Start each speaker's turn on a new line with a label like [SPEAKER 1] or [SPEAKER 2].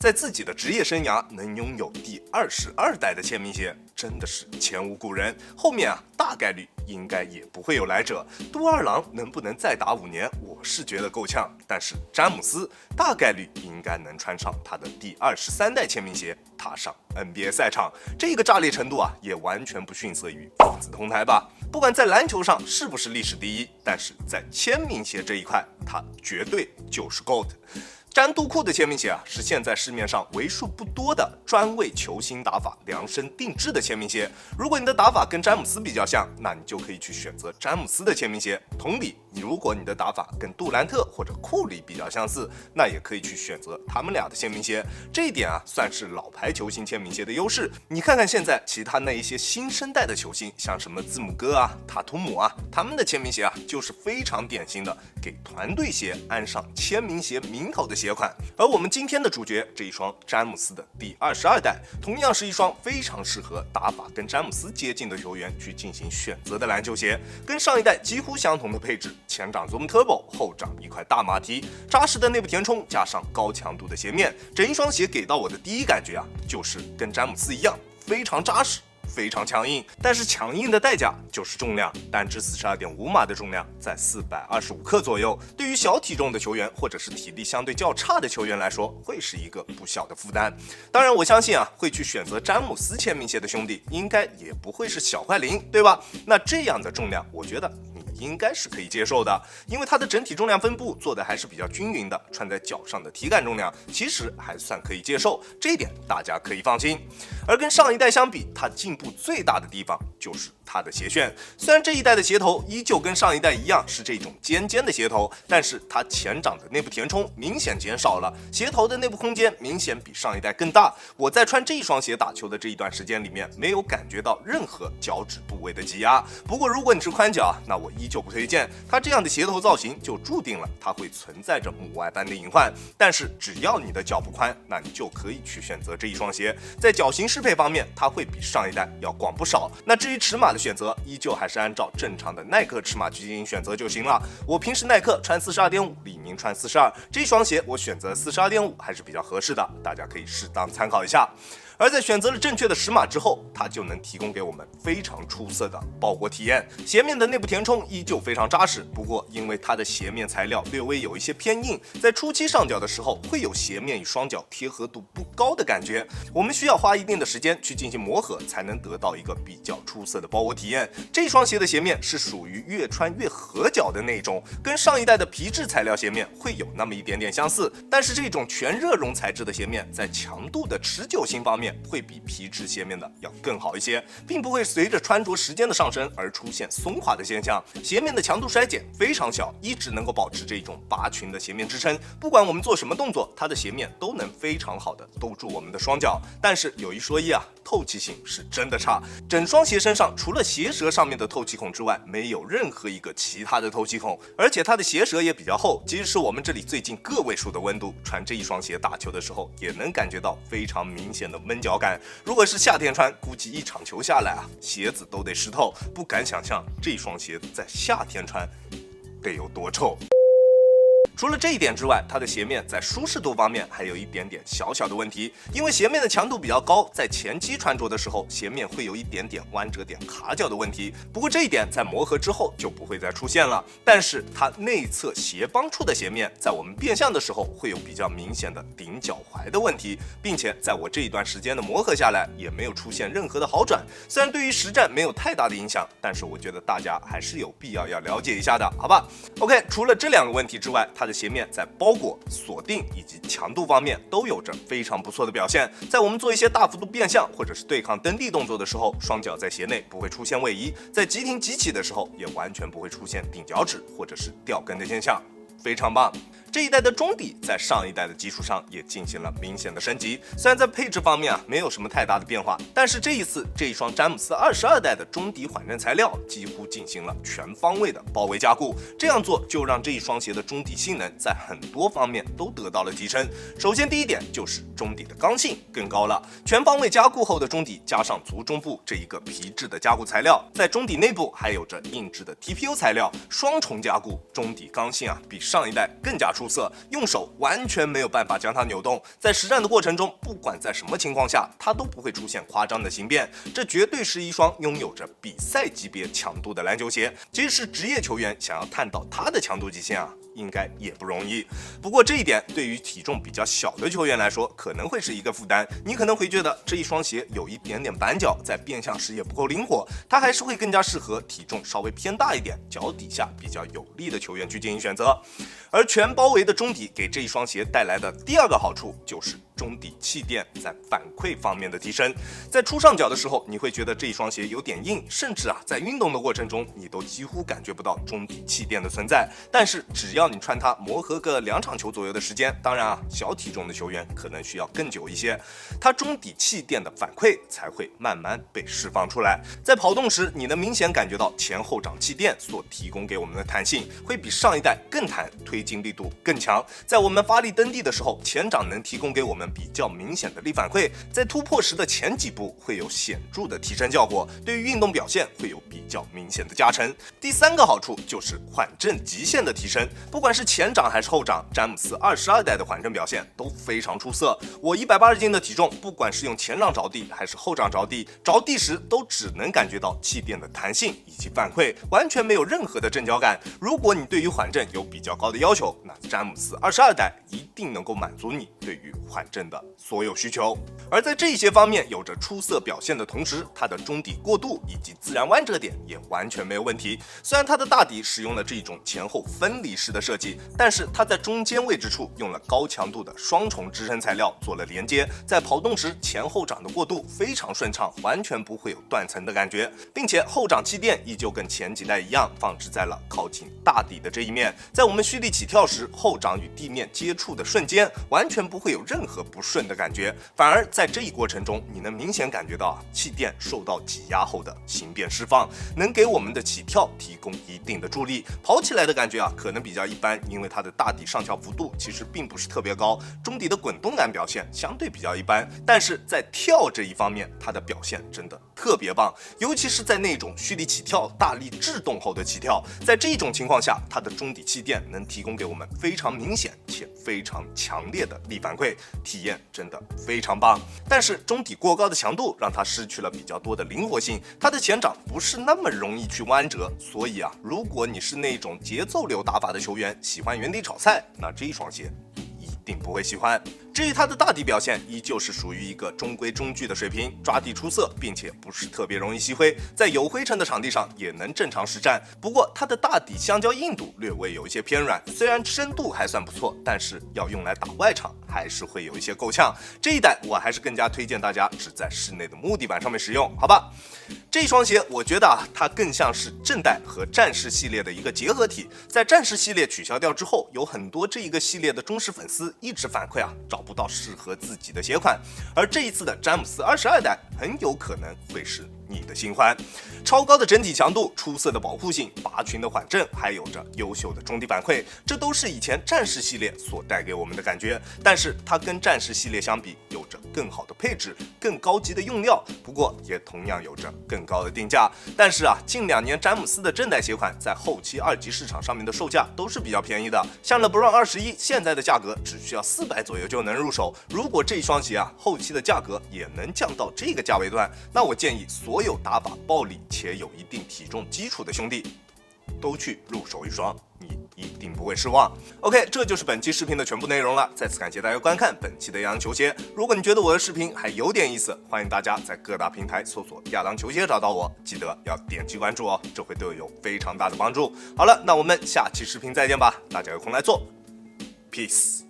[SPEAKER 1] 在自己的职业生涯能拥有第22代的签名鞋，真的是前无古人。后面大概率应该也不会有来者。杜二郎能不能再打5年，我是觉得够呛，但是詹姆斯大概率应该能穿上他的第23代签名鞋，踏上 NBA 赛场。这个炸裂程度也完全不逊色于与子同台吧。不管在篮球上是不是历史第一，但是在签名鞋这一块，他绝对就是 GOAT。詹杜库的签名鞋是现在市面上为数不多的专为球星打法量身定制的签名鞋。如果你的打法跟詹姆斯比较像，那你就可以去选择詹姆斯的签名鞋。同理，如果你的打法跟杜兰特或者库里比较相似，那也可以去选择他们俩的签名鞋。这一点算是老牌球星签名鞋的优势。你看看现在其他那一些新生代的球星，像什么字母哥塔图姆他们的签名鞋就是非常典型的给团队鞋安上签名鞋名头的鞋款。而我们今天的主角这一双詹姆斯的第22代，同样是一双非常适合打法跟詹姆斯接近的球员去进行选择的篮球鞋。跟上一代几乎相同的配置，前掌 Zoom Turbo， 后掌一块大马蹄，扎实的内部填充加上高强度的鞋面，整一双鞋给到我的第一感觉就是跟詹姆斯一样，非常扎实，非常强硬。但是强硬的代价就是重量，单只 42.5 码的重量在425克左右，对于小体重的球员或者是体力相对较差的球员来说，会是一个不小的负担。当然我相信会去选择詹姆斯签名鞋的兄弟应该也不会是小坏灵，对吧？那这样的重量我觉得应该是可以接受的，因为它的整体重量分布做的还是比较均匀的，穿在脚上的体感重量其实还算可以接受，这一点大家可以放心。而跟上一代相比，它进步最大的地方就是它的鞋楦。虽然这一代的鞋头依旧跟上一代一样是这种尖尖的鞋头，但是它前掌的内部填充明显减少了，鞋头的内部空间明显比上一代更大。我在穿这一双鞋打球的这一段时间里面，没有感觉到任何脚趾部位的挤压。不过如果你是宽脚，那我依旧不推荐。它这样的鞋头造型就注定了它会存在着母外般的隐患。但是只要你的脚不宽，那你就可以去选择这一双鞋。在脚型适配方面，它会比上一代要广不少。那至于尺码的选择，依旧还是按照正常的耐克尺码去进行选择就行了。我平时耐克穿 42.5， 李宁穿42，这双鞋我选择 42.5 还是比较合适的，大家可以适当参考一下。而在选择了正确的尺码之后，它就能提供给我们非常出色的包裹体验。鞋面的内部填充依旧非常扎实，不过因为它的鞋面材料略微有一些偏硬，在初期上脚的时候会有鞋面与双脚贴合度不高的感觉，我们需要花一定的时间去进行磨合，才能得到一个比较出色的包裹体验。这双鞋的鞋面是属于越穿越合脚的那种，跟上一代的皮质材料鞋面会有那么一点点相似，但是这种全热熔材质的鞋面在强度的持久性方面会比皮质鞋面的要更好一些，并不会随着穿着时间的上升而出现松垮的现象。鞋面的强度衰减非常小，一直能够保持这种拔群的鞋面支撑，不管我们做什么动作，它的鞋面都能非常好的兜住我们的双脚。但是有一说一透气性是真的差，整双鞋身上除了鞋舌上面的透气孔之外，没有任何一个其他的透气孔，而且它的鞋舌也比较厚，即使是我们这里最近个位数的温度，穿这一双鞋打球的时候，也能感觉到非常明显的闷脚感。如果是夏天穿，估计一场球下来鞋子都得湿透，不敢想象这双鞋在夏天穿得有多臭。除了这一点之外，它的鞋面在舒适度方面还有一点点小小的问题，因为鞋面的强度比较高，在前期穿着的时候，鞋面会有一点点弯折点卡脚的问题。不过这一点在磨合之后就不会再出现了。但是它内侧鞋帮处的鞋面，在我们变向的时候会有比较明显的顶脚踝的问题，并且在我这一段时间的磨合下来，也没有出现任何的好转。虽然对于实战没有太大的影响，但是我觉得大家还是有必要了解一下的，好吧 ？OK， 除了这两个问题之外，它的鞋面在包裹、锁定以及强度方面都有着非常不错的表现。在我们做一些大幅度变向或者是对抗蹬地动作的时候，双脚在鞋内不会出现位移，在急停急起的时候也完全不会出现顶脚趾或者是掉跟的现象，非常棒。这一代的中底在上一代的基础上也进行了明显的升级，虽然在配置方面没有什么太大的变化，但是这一次这一双詹姆斯22代的中底缓震材料几乎进行了全方位的包围加固，这样做就让这一双鞋的中底性能在很多方面都得到了提升。首先第一点就是中底的刚性更高了，全方位加固后的中底加上足中部这一个皮质的加固材料，在中底内部还有着硬质的 TPU 材料，双重加固，中底刚性比上一代更加出出色，用手完全没有办法将它扭动。在实战的过程中，不管在什么情况下，它都不会出现夸张的形变。这绝对是一双拥有着比赛级别强度的篮球鞋。即使职业球员想要探到它的强度极限应该也不容易。不过这一点对于体重比较小的球员来说，可能会是一个负担。你可能会觉得这一双鞋有一点点板脚，在变向时也不够灵活，它还是会更加适合体重稍微偏大一点、脚底下比较有力的球员去进行选择。而全包围的中底给这一双鞋带来的第二个好处就是中底气垫在反馈方面的提升。在初上脚的时候，你会觉得这一双鞋有点硬，甚至在运动的过程中，你都几乎感觉不到中底气垫的存在。但是只要你穿它磨合个2场球左右的时间，当然小体重的球员可能需要更久一些，它中底气垫的反馈才会慢慢被释放出来。在跑动时，你能明显感觉到前后掌气垫所提供给我们的弹性会比上一代更弹，推进力度更强。在我们发力蹬地的时候，前掌能提供给我们比较明显的力反馈，在突破时的前几步会有显著的提升效果，对于运动表现会有比较明显的加成。第3个好处就是缓震极限的提升，不管是前掌还是后掌，詹姆斯22代的缓震表现都非常出色。我180斤的体重，不管是用前掌着地还是后掌着地，着地时都只能感觉到气垫的弹性以及反馈，完全没有任何的震交感。如果你对于缓震有比较高的要求，那詹姆斯22代一定能够满足你对于缓震的所有需求。而在这些方面有着出色表现的同时，它的中底过渡以及自然弯折点也完全没有问题。虽然它的大底使用了这种前后分离式的设计，但是它在中间位置处用了高强度的双重支撑材料做了连接，在跑动时前后掌的过渡非常顺畅，完全不会有断层的感觉，并且后掌气垫依旧跟前几代一样放置在了靠近大底的这一面，在我们蓄力起跳时，后掌与地面接触的瞬间完全不会有任何不顺的感觉，反而在这一过程中，你能明显感觉到气垫受到挤压后的形变释放，能给我们的起跳提供一定的助力。跑起来的感觉可能比较一般，因为它的大底上翘幅度其实并不是特别高，中底的滚动感表现相对比较一般，但是在跳这一方面，它的表现真的特别棒，尤其是在那种蓄力起跳、大力制动后的起跳，在这种情况下，它的中底气垫能提供给我们非常明显且非常强烈的力反馈，体验真的非常棒。但是中底过高的强度让它失去了比较多的灵活性，它的前掌不是那么容易去弯折，所以如果你是那种节奏流打法的球员，喜欢原地炒菜，那这一双鞋一定不会喜欢。至于它的大底表现，依旧是属于一个中规中矩的水平，抓地出色，并且不是特别容易吸灰，在有灰尘的场地上也能正常实战。不过它的大底相交硬度略微有一些偏软，虽然深度还算不错，但是要用来打外场还是会有一些够呛。这一代我还是更加推荐大家只在室内的木地板上面使用，好吧？这双鞋我觉得它更像是正代和战士系列的一个结合体。在战士系列取消掉之后，有很多这一个系列的忠实粉丝一直反馈找不到适合自己的鞋款，而这一次的詹姆斯22代很有可能会是你的新欢。超高的整体强度、出色的保护性、拔群的缓震，还有着优秀的中底反馈，这都是以前战士系列所带给我们的感觉。但是它跟战士系列相比，有着更好的配置、更高级的用料，不过也同样有着更高的定价。但是近2年詹姆斯的正代鞋款在后期2级市场上面的售价都是比较便宜的，像LeBron 21现在的价格只需要400左右就能入手。如果这双鞋后期的价格也能降到这个价位段，那我建议所有打法暴力且有一定体重基础的兄弟都去入手一双，你一定不会失望。OK， 这就是本期视频的全部内容了。再次感谢大家观看本期的亚当球鞋。如果你觉得我的视频还有点意思，欢迎大家在各大平台搜索亚当球鞋找到我，记得要点击关注哦，这会对我有非常大的帮助。好了，那我们下期视频再见吧，大家有空来做 ，Peace。